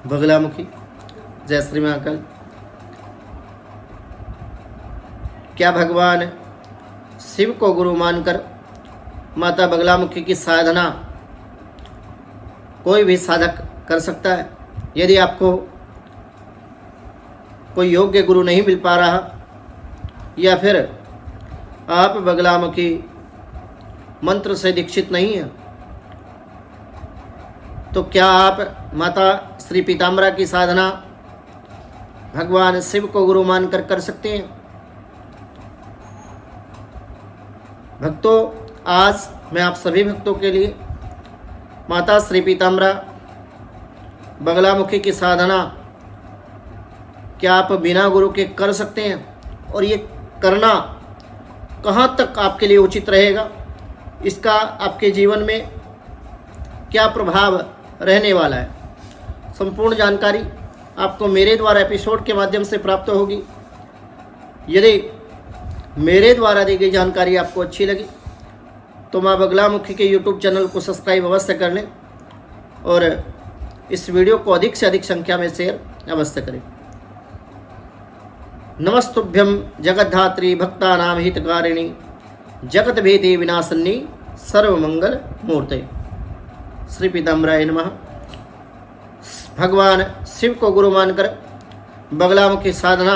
बगलामुखी। जय श्री महाकाल। क्या भगवान शिव को गुरु मानकर माता बगलामुखी की साधना कोई भी साधक कर सकता है? यदि आपको कोई योग्य गुरु नहीं मिल पा रहा या फिर आप बगलामुखी मंत्र से दीक्षित नहीं हैं, तो क्या आप माता श्री पीताम्बरा की साधना भगवान शिव को गुरु मानकर कर सकते हैं? भक्तों, आज मैं आप सभी भक्तों के लिए माता श्री पीताम्बरा बगलामुखी की साधना क्या आप बिना गुरु के कर सकते हैं, और ये करना कहाँ तक आपके लिए उचित रहेगा, इसका आपके जीवन में क्या प्रभाव रहने वाला है, संपूर्ण जानकारी आपको मेरे द्वारा एपिसोड के माध्यम से प्राप्त होगी। यदि मेरे द्वारा दी गई जानकारी आपको अच्छी लगी तो माँ बगलामुखी के यूट्यूब चैनल को सब्सक्राइब अवश्य कर लें और इस वीडियो को अधिक से अधिक संख्या में शेयर अवश्य करें। नमस्तुभ्यं जगद्धात्री भक्तानां हितकारिणी जगत भेदी विनाशनी सर्वमंगल मूर्ते। श्री पीताम्बराय नमः। भगवान शिव को गुरु मानकर बगलामुखी साधना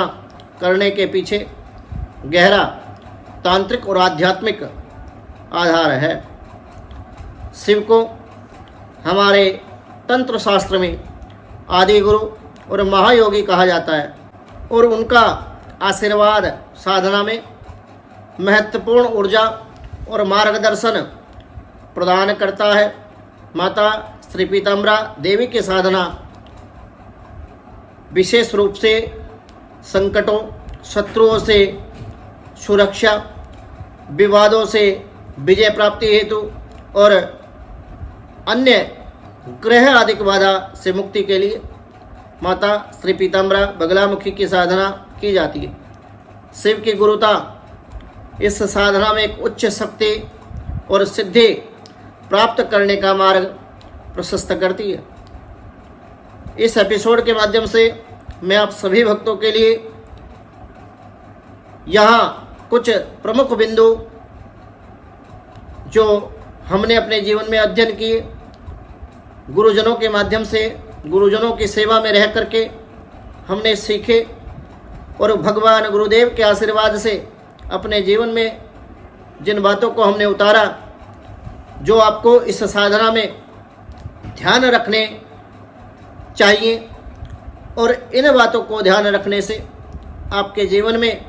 करने के पीछे गहरा तांत्रिक और आध्यात्मिक आधार है। शिव को हमारे तंत्र शास्त्र में आदि गुरु और महायोगी कहा जाता है और उनका आशीर्वाद साधना में महत्वपूर्ण ऊर्जा और मार्गदर्शन प्रदान करता है। माता श्री पीताम्बरा देवी की साधना विशेष रूप से संकटों, शत्रुओं से सुरक्षा, विवादों से विजय प्राप्ति हेतु और अन्य ग्रह आदि बाधा से मुक्ति के लिए माता श्री पीताम्बरा बगलामुखी की साधना की जाती है। शिव की गुरुता इस साधना में एक उच्च शक्ति और सिद्धि प्राप्त करने का मार्ग प्रशस्त करती है। इस एपिसोड के माध्यम से मैं आप सभी भक्तों के लिए यहाँ कुछ प्रमुख बिंदु जो हमने अपने जीवन में अध्ययन किए, गुरुजनों के माध्यम से, गुरुजनों की सेवा में रह करके हमने सीखे और भगवान गुरुदेव के आशीर्वाद से अपने जीवन में जिन बातों को हमने उतारा, जो आपको इस साधना में ध्यान रखने चाहिए, और इन बातों को ध्यान रखने से आपके जीवन में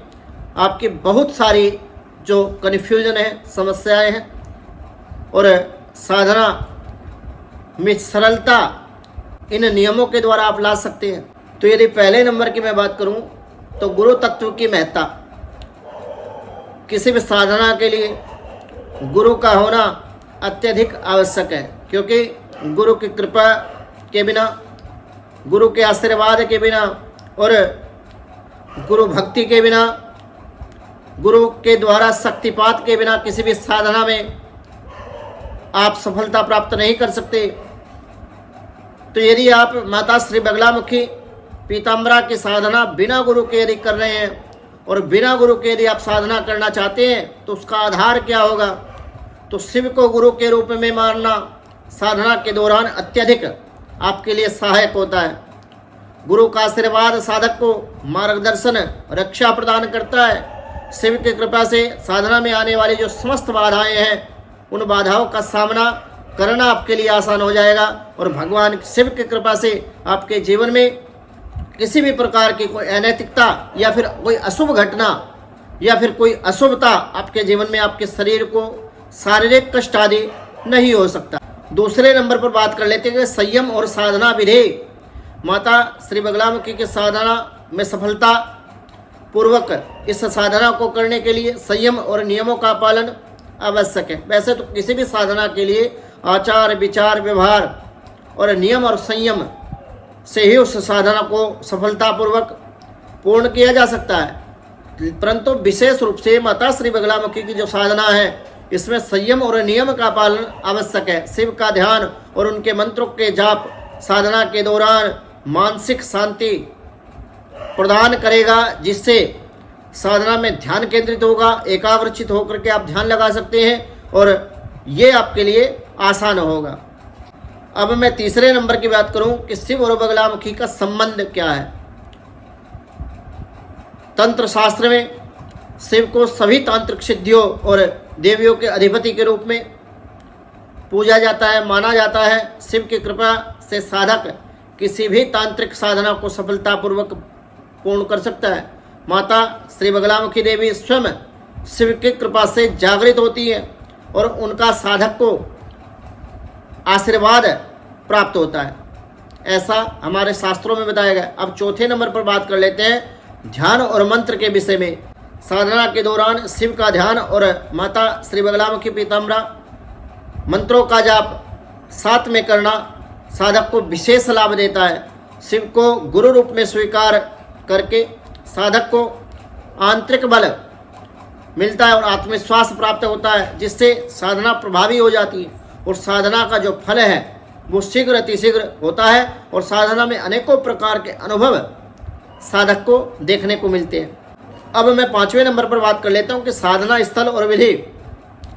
आपकी बहुत सारी जो कन्फ्यूजन है, समस्याएं हैं, और साधना में सरलता इन नियमों के द्वारा आप ला सकते हैं। तो यदि पहले नंबर की मैं बात करूं तो गुरु तत्व की महत्ता। किसी भी साधना के लिए गुरु का होना अत्यधिक आवश्यक है, क्योंकि गुरु की कृपा के बिना, गुरु के आशीर्वाद के बिना और गुरु भक्ति के बिना, गुरु के द्वारा शक्तिपात के बिना किसी भी साधना में आप सफलता प्राप्त नहीं कर सकते। तो यदि आप माता श्री बगलामुखी पीताम्बरा की साधना बिना गुरु के यदि कर रहे हैं और बिना गुरु के यदि आप साधना करना चाहते हैं तो उसका आधार क्या होगा? तो शिव को गुरु के रूप में मानना साधना के दौरान अत्यधिक आपके लिए सहायक होता है। गुरु का आशीर्वाद साधक को मार्गदर्शन, रक्षा प्रदान करता है। शिव की कृपा से साधना में आने वाली जो समस्त बाधाएं हैं, उन बाधाओं का सामना करना आपके लिए आसान हो जाएगा और भगवान शिव की कृपा से आपके जीवन में किसी भी प्रकार की कोई अनैतिकता या फिर कोई अशुभ घटना या फिर कोई अशुभता आपके जीवन में आपके शरीर को शारीरिक कष्ट आदि नहीं हो सकता। दूसरे नंबर पर बात कर लेते हैं कि संयम और साधना विधि। माता श्री बगलामुखी की साधना में सफलता पूर्वक इस साधना को करने के लिए संयम और नियमों का पालन आवश्यक है। वैसे तो किसी भी साधना के लिए आचार, विचार, व्यवहार और नियम और संयम से ही उस साधना को सफलतापूर्वक पूर्ण किया जा सकता है, परंतु विशेष रूप से माता श्री बगलामुखी की जो साधना है, इसमें संयम और नियम का पालन आवश्यक है। शिव का ध्यान और उनके मंत्रों के जाप साधना के दौरान मानसिक शांति प्रदान करेगा, जिससे साधना में ध्यान केंद्रित होगा, एकाग्रचित होकर के आप ध्यान लगा सकते हैं और ये आपके लिए आसान होगा। अब मैं तीसरे नंबर की बात करूं कि शिव और बगलामुखी का संबंध क्या है। तंत्र शास्त्र में शिव को सभी तांत्रिक सिद्धियों और देवियों के अधिपति के रूप में पूजा जाता है, माना जाता है। शिव की कृपा से साधक किसी भी तांत्रिक साधना को सफलतापूर्वक पूर्ण कर सकता है। माता श्री बगलामुखी देवी स्वयं शिव की कृपा से जागृत होती है और उनका साधक को आशीर्वाद प्राप्त होता है, ऐसा हमारे शास्त्रों में बताया गया। अब चौथे नंबर पर बात कर लेते हैं ध्यान और मंत्र के विषय में। साधना के दौरान शिव का ध्यान और माता श्री बगलामुखी पीताम्बरा मंत्रों का जाप साथ में करना साधक को विशेष लाभ देता है। शिव को गुरु रूप में स्वीकार करके साधक को आंतरिक बल मिलता है और आत्मविश्वास प्राप्त होता है, जिससे साधना प्रभावी हो जाती है और साधना का जो फल है वो शीघ्र अतिशीघ्र होता है और साधना में अनेकों प्रकार के अनुभव साधक को देखने को मिलते हैं। अब मैं पांचवें नंबर पर बात कर लेता हूं कि साधना स्थल और विधि।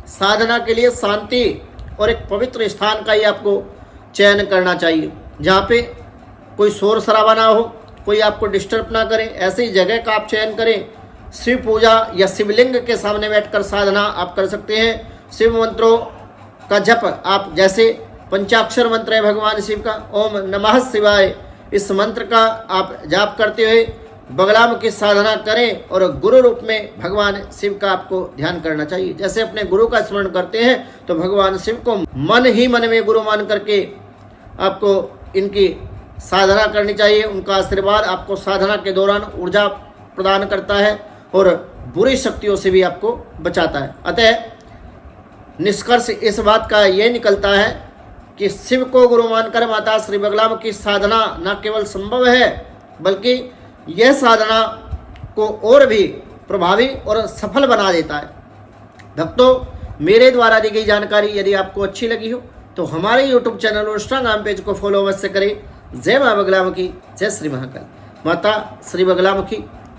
साधना के लिए शांति और एक पवित्र स्थान का ही आपको चयन करना चाहिए, जहाँ पे कोई शोर शराबा ना हो, कोई आपको डिस्टर्ब ना करे, ऐसी जगह का आप चयन करें। शिव पूजा या शिवलिंग के सामने बैठकर साधना आप कर सकते हैं। शिव मंत्रों का जप आप, जैसे पंचाक्षर मंत्र है भगवान शिव का, ओम नमः शिवाय, इस मंत्र का आप जाप करते हुए बगलामुखी साधना करें और गुरु रूप में भगवान शिव का आपको ध्यान करना चाहिए। जैसे अपने गुरु का स्मरण करते हैं तो भगवान शिव को मन ही मन में गुरु मान करके आपको इनकी साधना करनी चाहिए। उनका आशीर्वाद आपको साधना के दौरान ऊर्जा प्रदान करता है और बुरी शक्तियों से भी आपको बचाता है। अतः निष्कर्ष इस बात का ये निकलता है कि शिव को गुरु मानकर माता श्री बगलामुखी साधना न केवल संभव है, बल्कि यह साधना को और भी प्रभावी और सफल बना देता है। भक्तों, मेरे द्वारा दी गई जानकारी यदि आपको अच्छी लगी हो तो हमारे YouTube चैनल और इंस्टाग्राम पेज को फॉलो अवश्य करें। जय माँ बगलामुखी, जय श्री महाकाल। माता श्री बगलामुखी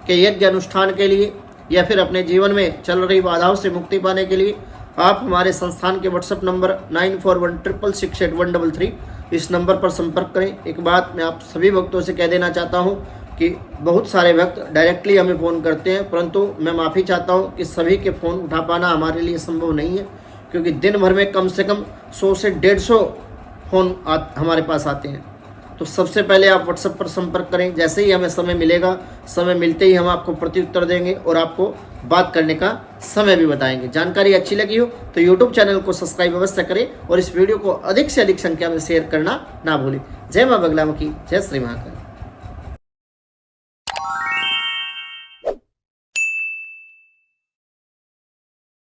के यज्ञ अनुष्ठान के लिए या फिर अपने जीवन में चल रही बाधाओं से मुक्ति पाने के लिए आप हमारे संस्थान के व्हाट्सएप नंबर 9416668133 इस नंबर पर संपर्क करें। एक बात मैं आप सभी भक्तों से कह देना चाहता हूं कि बहुत सारे भक्त डायरेक्टली हमें फ़ोन करते हैं, परंतु मैं माफ़ी चाहता हूं कि सभी के फ़ोन उठा पाना हमारे लिए संभव नहीं है, क्योंकि दिन भर में कम से कम 100 से 150 फ़ोन हमारे पास आते हैं। तो सबसे पहले आप व्हाट्सएप पर संपर्क करें। जैसे ही हमें समय मिलेगा, समय मिलते ही हम आपको प्रत्युत्तर देंगे और आपको बात करने का समय भी बताएंगे। जानकारी अच्छी लगी हो तो YouTube चैनल को सब्सक्राइब अवश्य करें और इस वीडियो को अधिक से अधिक संख्या में शेयर करना ना भूलें। जय माँ बगलामुखी, जय श्री महाकाल।